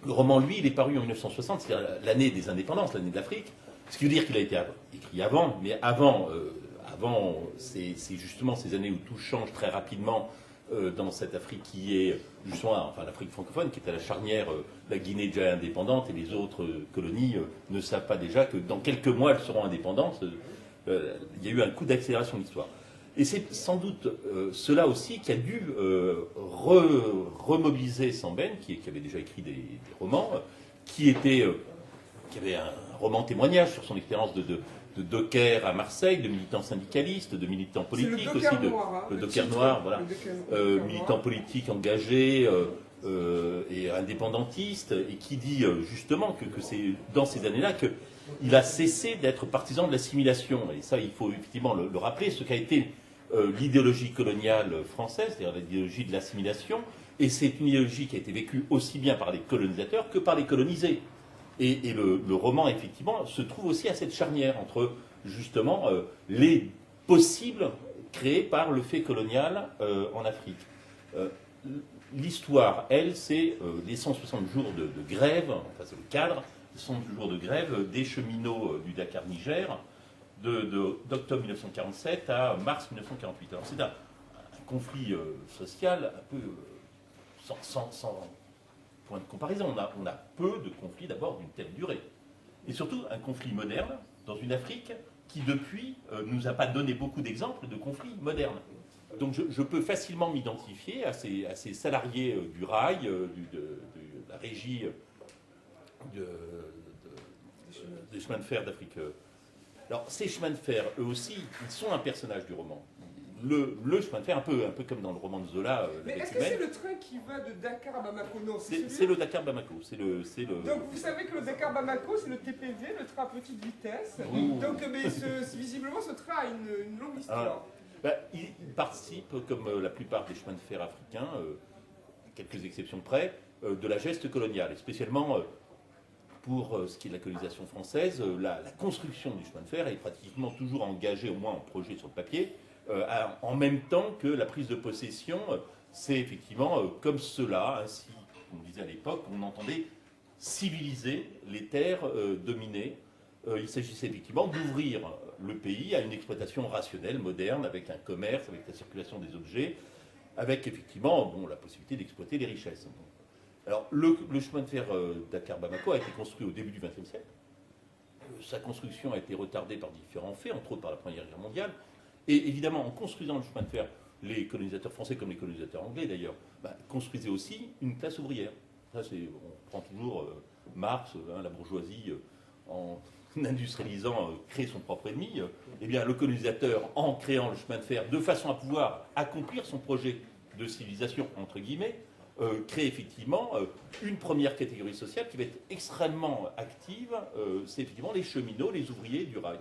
Le roman, lui, il est paru en 1960, c'est-à-dire l'année des indépendances, l'année de l'Afrique. Ce qui veut dire qu'il a été écrit avant, mais avant, c'est justement ces années où tout change très rapidement dans cette Afrique qui est justement, enfin l'Afrique francophone, qui est à la charnière, la Guinée déjà indépendante et les autres colonies ne savent pas déjà que dans quelques mois elles seront indépendantes. Il y a eu un coup d'accélération de l'histoire. Et c'est sans doute cela aussi qui a dû remobiliser Sambène, qui avait déjà écrit des romans, qui avait un roman témoignage sur son expérience de docker à Marseille, de militant syndicaliste, de militant politique aussi, le docker noir, voilà, militant noir. politique engagé et indépendantiste, et qui dit justement que c'est dans ces années-là qu'il a cessé d'être partisan de l'assimilation. Et ça, il faut effectivement le rappeler, ce qu'a été l'idéologie coloniale française, c'est-à-dire l'idéologie de l'assimilation, et c'est une idéologie qui a été vécue aussi bien par les colonisateurs que par les colonisés. Et le roman, effectivement, se trouve aussi à cette charnière entre, justement, les possibles créés par le fait colonial en Afrique. L'histoire, elle, c'est les 160 jours de grève, enfin c'est le cadre, les 160 jours de grève des cheminots du Dakar-Niger, d'octobre 1947 à mars 1948. Alors c'est un conflit social un peu sans point de comparaison. On a peu de conflits d'abord d'une telle durée. Et surtout un conflit moderne dans une Afrique qui depuis nous a pas donné beaucoup d'exemples de conflits modernes. Donc je peux facilement m'identifier à ces salariés du rail, de la régie des chemins de fer d'Afrique. Alors ces chemins de fer, eux aussi, ils sont un personnage du roman. Le chemin de fer, un peu comme dans le roman de Zola. Mais est-ce que c'est le train qui va de Dakar à Bamako? Non, c'est le Dakar-Bamako. Donc vous savez que le Dakar-Bamako, c'est le TPV, le train à petite vitesse. Ouh. Donc mais visiblement, ce train a une longue histoire. Il participe, comme la plupart des chemins de fer africains, quelques exceptions près, de la geste coloniale, et spécialement pour ce qui est de la colonisation française, la construction du chemin de fer est pratiquement toujours engagée, au moins en projet sur le papier, en même temps que la prise de possession. C'est effectivement comme cela, ainsi qu'on disait à l'époque, on entendait civiliser les terres dominées. Il s'agissait effectivement d'ouvrir le pays à une exploitation rationnelle, moderne, avec un commerce, avec la circulation des objets, avec effectivement la possibilité d'exploiter les richesses. Alors le chemin de fer Dakar-Bamako a été construit au début du XXe siècle. Sa construction a été retardée par différents faits, entre autres par la Première Guerre mondiale. Et évidemment, en construisant le chemin de fer, les colonisateurs français, comme les colonisateurs anglais d'ailleurs, construisaient aussi une classe ouvrière. Ça, on prend toujours Marx, la bourgeoisie, en industrialisant, crée son propre ennemi. Eh bien, le colonisateur, en créant le chemin de fer, de façon à pouvoir accomplir son projet de civilisation, entre guillemets, crée effectivement une première catégorie sociale qui va être extrêmement active. C'est effectivement les cheminots, les ouvriers du rail.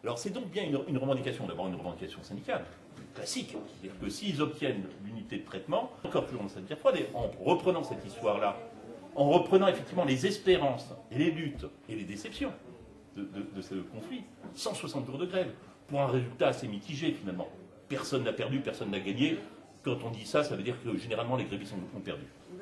Alors c'est donc bien une revendication, d'abord une revendication syndicale, classique. C'est-à-dire que s'ils obtiennent l'unité de traitement, encore plus dans cette guerre froide, et en reprenant cette histoire-là, en reprenant effectivement les espérances et les luttes et les déceptions de ce conflit, 160 jours de grève, pour un résultat assez mitigé finalement. Personne n'a perdu, personne n'a gagné. Quand on dit ça, ça veut dire que généralement les grévistes ont perdu.